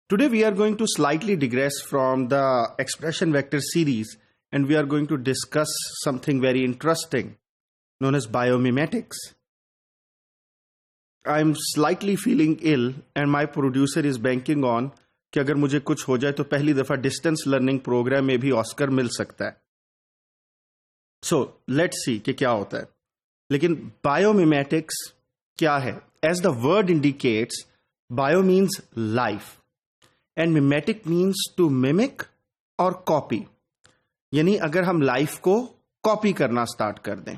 Today we are going to slightly digress from the expression vector series and we are going to discuss something very interesting known as biomimetics. I'm slightly feeling ill and my producer is banking on कि अगर मुझे कुछ हो जाए तो पहली दफा distance learning programme में भी ऑस्कर मिल सकता है. सो लेट्स सी कि क्या होता है. लेकिन बायोमिमेटिक्स क्या है? As the word indicates, bio means life and mimetic means to mimic और कॉपी. यानी अगर हम लाइफ को कॉपी करना स्टार्ट कर दें.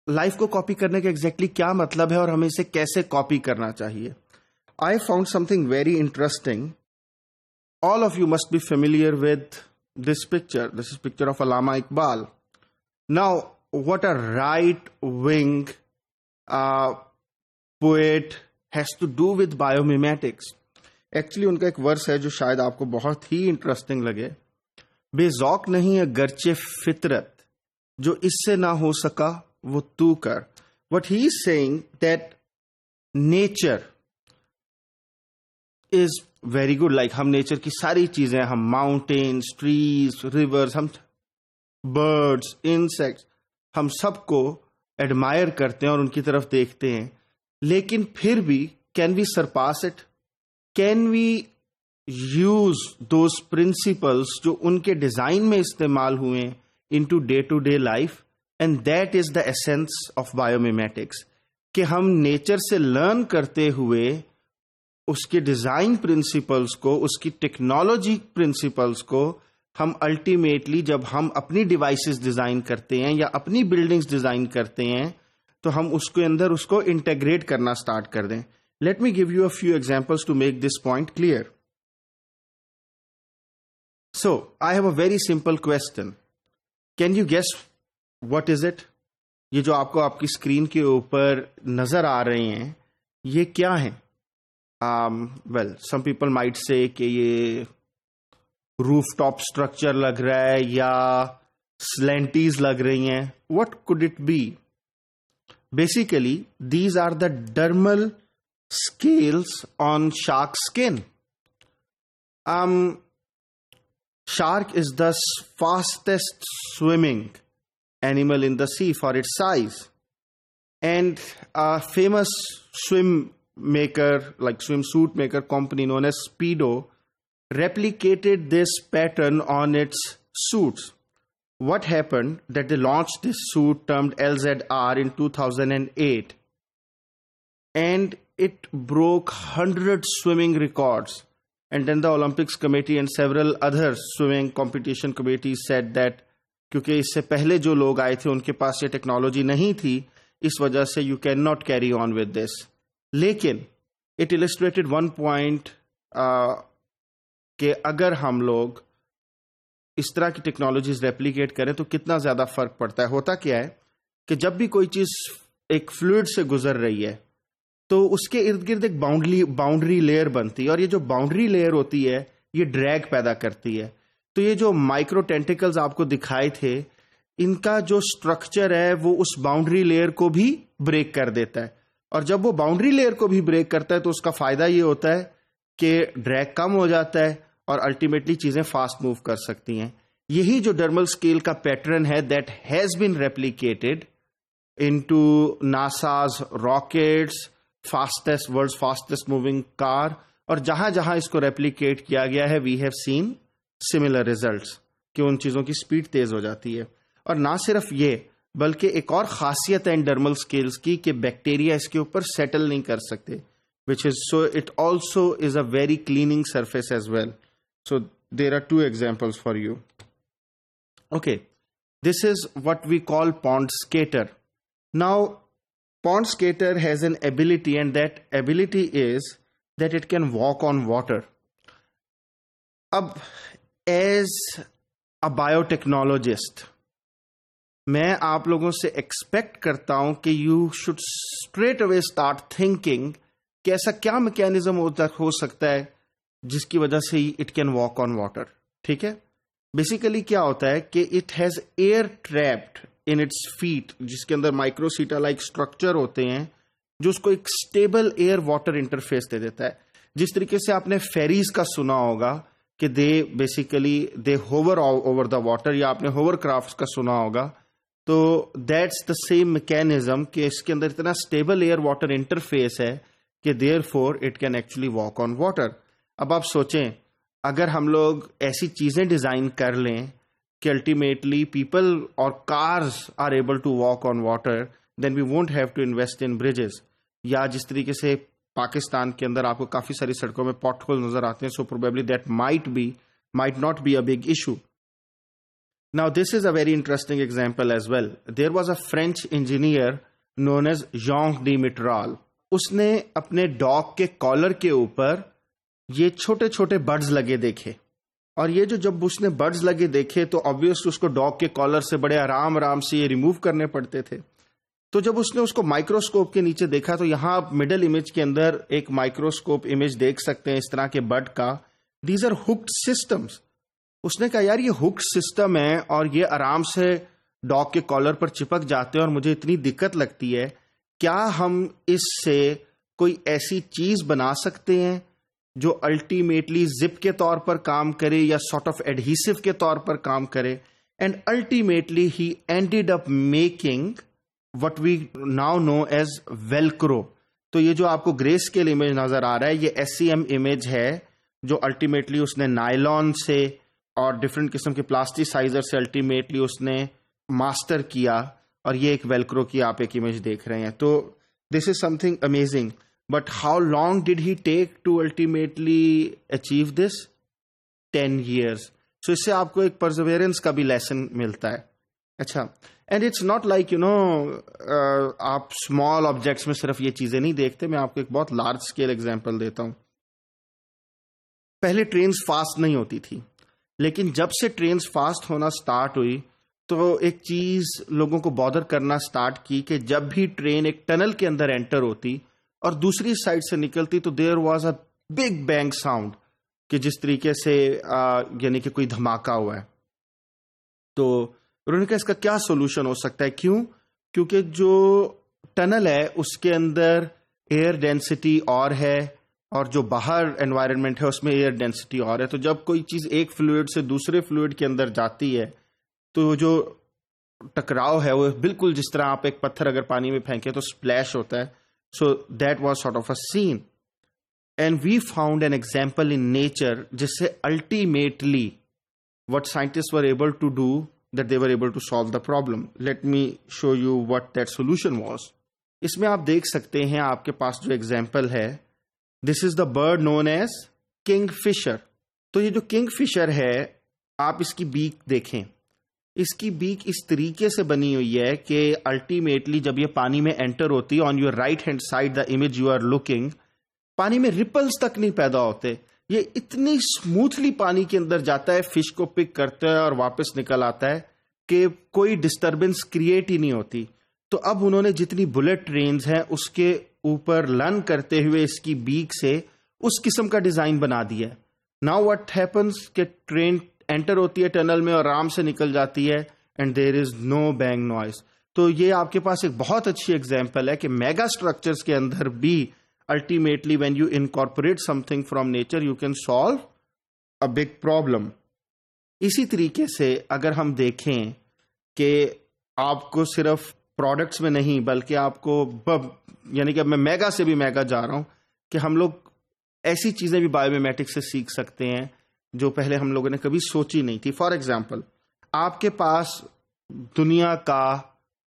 लाइफ को कॉपी करने का एग्जैक्टली क्या मतलब है और हमें इसे कैसे कॉपी करना चाहिए? I found something very interesting. All of you must be familiar with this picture. This is a picture of Allama Iqbal. Now, what a right-wing poet has to do with biomimetics. Actually, उनका एक verse है जो शायद आपको बहुत ही interesting लगे. बेज़ौक नहीं है गर्चे फितरत, जो इससे ना हो सका वो तू कर. What he is saying that nature is very good. Like हम नेचर की सारी चीजें, हम माउंटेन्स, ट्रीज, रिवर्स, हम बर्ड्स, इंसेक्ट्स, हम सबको एडमायर करते हैं और उनकी तरफ देखते हैं. लेकिन फिर भी can we surpass it? Can we use those principles जो उनके डिजाइन में इस्तेमाल हुए into day to day life? And that is the essence of biomimetics, कि हम नेचर से लर्न करते हुए उसके डिजाइन प्रिंसिपल्स को, उसकी टेक्नोलॉजी प्रिंसिपल्स को हम अल्टीमेटली जब हम अपनी डिवाइसेस डिजाइन करते हैं या अपनी बिल्डिंग्स डिजाइन करते हैं तो हम उसके अंदर उसको इंटीग्रेट करना स्टार्ट कर दें. Let me give you a few examples to make this point clear. So I have a very simple question. Can you guess what is it? ये जो आपको आपकी स्क्रीन के ऊपर नजर आ रहे हैं ये क्या है? Well, some people might say कि ये rooftop structure लग रहा है या slanties लग रही हैं. What could it be? Basically, these are the dermal scales on shark skin. Shark is the fastest swimming animal in the sea for its size. And a famous swimsuit maker company known as Speedo replicated this pattern on its suits. What happened that they launched this suit termed LZR in 2008 and it broke 100 swimming records. And then the Olympics committee and several other swimming competition committees said that क्योंकि इससे पहले जो लोग आए थे उनके पास ये technology नहीं थी, इस वजह से you cannot carry on with this. लेकिन इट इलस्ट्रेटेड वन पॉइंट कि अगर हम लोग इस तरह की टेक्नोलॉजीज रेप्लिकेट करें तो कितना ज्यादा फर्क पड़ता है. होता क्या है कि जब भी कोई चीज एक फ्लूइड से गुजर रही है तो उसके इर्द गिर्द एक बाउंड्री लेयर बनती है और ये जो बाउंड्री लेयर होती है ये ड्रैग पैदा करती है. तो ये जो माइक्रो टेंटिकल्स आपको दिखाए थे इनका जो स्ट्रक्चर है वो उस बाउंड्री लेयर को भी ब्रेक कर देता है. और जब वो बाउंड्री लेयर को भी ब्रेक करता है तो उसका फायदा ये होता है कि ड्रैग कम हो जाता है और अल्टीमेटली चीजें फास्ट मूव कर सकती हैं. यही जो डर्मल स्केल का पैटर्न है that has been replicated into NASA's rockets, world's fastest moving car, और जहां जहां इसको रेप्लिकेट किया गया है we have seen similar results कि उन चीजों की स्पीड तेज हो जाती है. और ना सिर्फ ये बल्कि एक और खासियत है इन डर्मल स्केल्स की कि बैक्टीरिया इसके ऊपर सेटल नहीं कर सकते, which is so it also is a very cleaning surface as well. So there are two examples for you. Okay, this is what we call pond skater. Now pond skater has an ability and that ability is that it can walk on water. अब as a biotechnologist मैं आप लोगों से expect करता हूं कि you should straight away start thinking कि ऐसा क्या मैकेनिज्म हो सकता है जिसकी वजह से it can walk on water. ठीक है, बेसिकली क्या होता है कि it has air trapped in its feet, जिसके अंदर माइक्रोसीटा लाइक स्ट्रक्चर होते हैं जो उसको एक स्टेबल एयर वाटर इंटरफेस दे देता है. जिस तरीके से आपने फेरीज का सुना होगा कि दे होवर ओवर द वाटर, या आपने होवर क्राफ्ट का सुना होगा, तो दैट्स द सेम मैकेनिज्म कि इसके अंदर इतना स्टेबल एयर वाटर इंटरफेस है कि therefore it can actually walk on water. अब आप सोचें, अगर हम लोग ऐसी चीजें डिजाइन कर लें कि अल्टीमेटली पीपल और cars are able to walk on water, then we won't have to invest in bridges. या जिस तरीके से पाकिस्तान के अंदर आपको काफी सारी सड़कों में पॉट होल नजर आते हैं, so probably that might not be a big issue. Now this is a very interesting example as well. There was a French engineer known as Jean de Mitral. उसने अपने डॉग के collar के ऊपर ये छोटे छोटे बर्ड्स लगे देखे, और ये जब उसने बर्ड्स लगे देखे तो ऑब्वियसली उसको डॉग के कॉलर से बड़े आराम से ये रिमूव करने पड़ते थे। तो जब उसने उसको माइक्रोस्कोप के नीचे देखा तो यहां आप मिडल इमेज के अंदर एक माइक्रोस्कोप इमेज देख सकते हैं इस तरह के बर्ड का। These are hooked systems. उसने कहा यार ये हुक्ड सिस्टम है और ये आराम से डॉग के कॉलर पर चिपक जाते हैं और मुझे इतनी दिक्कत लगती है, क्या हम इससे कोई ऐसी चीज बना सकते हैं जो अल्टीमेटली जिप के तौर पर काम करे या सॉर्ट ऑफ एडहेसिव के तौर पर काम करे। And ultimately he ended up making what we now know as Velcro. तो ये जो आपको ग्रे स्केल इमेज नजर आ रहा है ये SEM इमेज है, जो अल्टीमेटली उसने नायलॉन से और डिफरेंट किस्म के प्लास्टिसाइजर से अल्टीमेटली उसने मास्टर किया, और ये एक वेलक्रो की आप एक इमेज देख रहे हैं। तो this is something amazing, but how long did he take to ultimately achieve this? 10 years। So इससे आपको एक परसेवरेंस का भी लेसन मिलता है। अच्छा, एंड इट्स नॉट लाइक आप स्मॉल ऑब्जेक्ट्स में सिर्फ ये चीजें नहीं देखते। मैं आपको एक बहुत लार्ज स्केल एग्जांपल देता हूं। पहले ट्रेन्स फास्ट नहीं होती थी, लेकिन जब से ट्रेन्स फास्ट होना स्टार्ट हुई तो एक चीज लोगों को बॉदर करना स्टार्ट की कि जब भी ट्रेन एक टनल के अंदर एंटर होती और दूसरी साइड से निकलती तो there was a big bang sound, कि जिस तरीके से यानी कि कोई धमाका हुआ है। तो उन्होंने कहा इसका क्या सोल्यूशन हो सकता है? क्योंकि जो टनल है उसके अंदर एयर डेंसिटी और है और जो बाहर एनवायरनमेंट है उसमें एयर डेंसिटी और है। तो जब कोई चीज एक फ्लूइड से दूसरे फ्लूइड के अंदर जाती है तो जो टकराव है वो बिल्कुल जिस तरह आप एक पत्थर अगर पानी में फेंके तो स्प्लैश होता है। So that was sort of a scene, and we found an example in nature जिससे ultimately what scientist were able to do, that they were able to solve the problem. Let me show you what that solution was. इसमें आप देख सकते हैं आपके पास जो example है, this is the bird known as kingfisher. तो ये जो किंगफिशर है, आप इसकी बीक देखें। इसकी बीक इस तरीके से बनी हुई है कि अल्टीमेटली जब ये पानी में एंटर होती है, on your right hand side the image you are looking, पानी में रिपल्स तक नहीं पैदा होते। ये इतनी स्मूथली पानी के अंदर जाता है, फिश को पिक करता है और वापस निकल आता है कि कोई डिस्टर्बेंस क्रिएट ही नहीं होती। तो अब उन्होंने जितनी बुलेट ट्रेन्स हैं उसके ऊपर लर्न करते हुए इसकी बीक से उस किस्म का डिजाइन बना दिया है। नाउ व्हाट हैपेंस कि ट्रेन एंटर होती है टनल में और आराम से निकल जाती है and there is no bang noise. तो ये आपके पास एक बहुत अच्छी एग्जांपल है कि मेगा स्ट्रक्चर्स के अंदर भी ultimately when you incorporate something from nature you can solve a big problem. इसी तरीके से अगर हम देखें कि आपको सिर्फ प्रोडक्ट्स में नहीं बल्कि आपको यानी कि अब मैं मेगा से भी मेगा जा रहा हूं कि हम लोग ऐसी चीजें भी बायोमिमेटिक्स से सीख सकते हैं जो पहले हम लोगों ने कभी सोची नहीं थी। फॉर एग्जाम्पल, आपके पास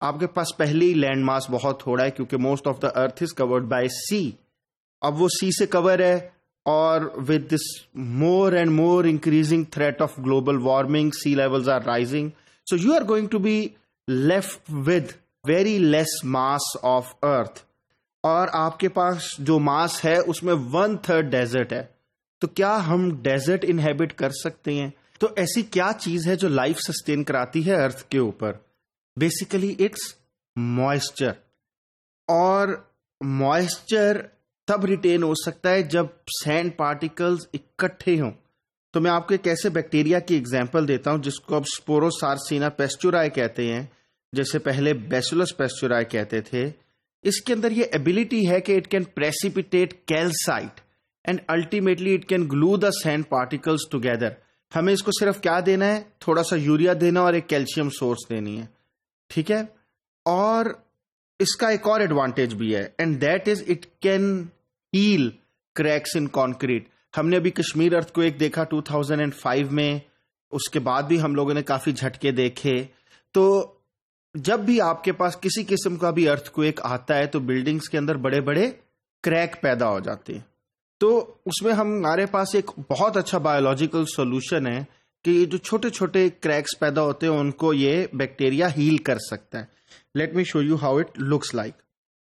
आपके पास पहले ही लैंड मास बहुत थोड़ा है क्योंकि most of the earth is covered by sea. अब वो सी से कवर है और with this more and more increasing threat of global warming, sea levels are rising, so you are going to be left with very less mass of earth. और आपके पास जो मास है उसमें 1/3 डेजर्ट है। तो क्या हम डेजर्ट इनहेबिट कर सकते हैं? तो ऐसी क्या चीज है जो लाइफ सस्टेन कराती है अर्थ के ऊपर? Basically it's moisture. और मॉइस्चर तब रिटेन हो सकता है जब सैंड पार्टिकल्स इकट्ठे हों। तो मैं आपको एक ऐसे बैक्टीरिया की एग्जांपल देता हूं जिसको अब स्पोरोसार्सिना पेस्चुराई कहते हैं, जैसे पहले बैसिलस पेस्चुराई कहते थे। इसके अंदर ये एबिलिटी है कि it can precipitate calcite. And ultimately it can glue the sand particles together. हमें इसको सिर्फ क्या देना है, थोड़ा सा यूरिया देना और एक कैल्शियम सोर्स देनी है, ठीक है। और इसका एक और एडवांटेज भी है, and that is it can heal cracks in concrete. हमने अभी कश्मीर अर्थक्वेक देखा 2005 में, उसके बाद भी हम लोगों ने काफी झटके देखे। तो जब भी आपके पास किसी किस्म का भी अर्थक्वेक आता है तो बिल्डिंग्स के अंदर बड़े बड़े क्रैक पैदा हो जाते हैं। तो उसमें हमारे पास एक बहुत अच्छा बायोलॉजिकल सॉल्यूशन है कि ये जो छोटे छोटे क्रैक्स पैदा होते हैं उनको ये बैक्टीरिया हील कर सकता है। Late me show you how it looks like.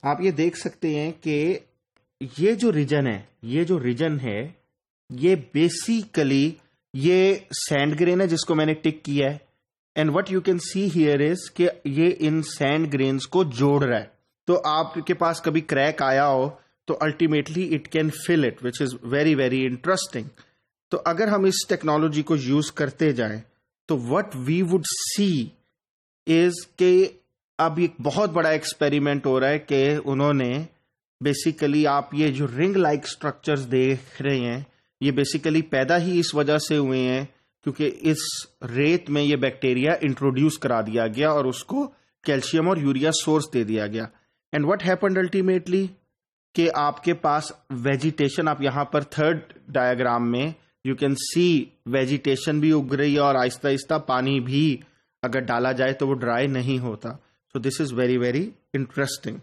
आप ये देख सकते हैं कि ये जो रीजन है ये बेसिकली ये सैंड ग्रेन है जिसको मैंने टिक किया है, and what you can see here is कि ये इन सैंड ग्रेन्स को जोड़ रहा है। तो आपके पास कभी क्रैक आया हो तो ultimately it can fill it, which is very very interesting. तो अगर हम इस टेक्नोलॉजी को यूज करते जाएं तो what we would see is के अब एक बहुत बड़ा एक्सपेरिमेंट हो रहा है कि उन्होंने बेसिकली, आप ये जो रिंग लाइक स्ट्रक्चर्स देख रहे हैं ये बेसिकली पैदा ही इस वजह से हुए हैं क्योंकि इस रेत में ये बैक्टीरिया इंट्रोड्यूस करा दिया गया और उसको कैल्शियम और यूरिया सोर्स दे दिया गया। एंड व्हाट हैपेंड अल्टीमेटली कि आपके पास वेजिटेशन, आप यहां पर थर्ड डायग्राम में यू कैन सी वेजिटेशन भी उग रही है और आहिस्ता आहिस्ता पानी भी अगर डाला जाए तो वो ड्राई नहीं होता। So this is very very interesting.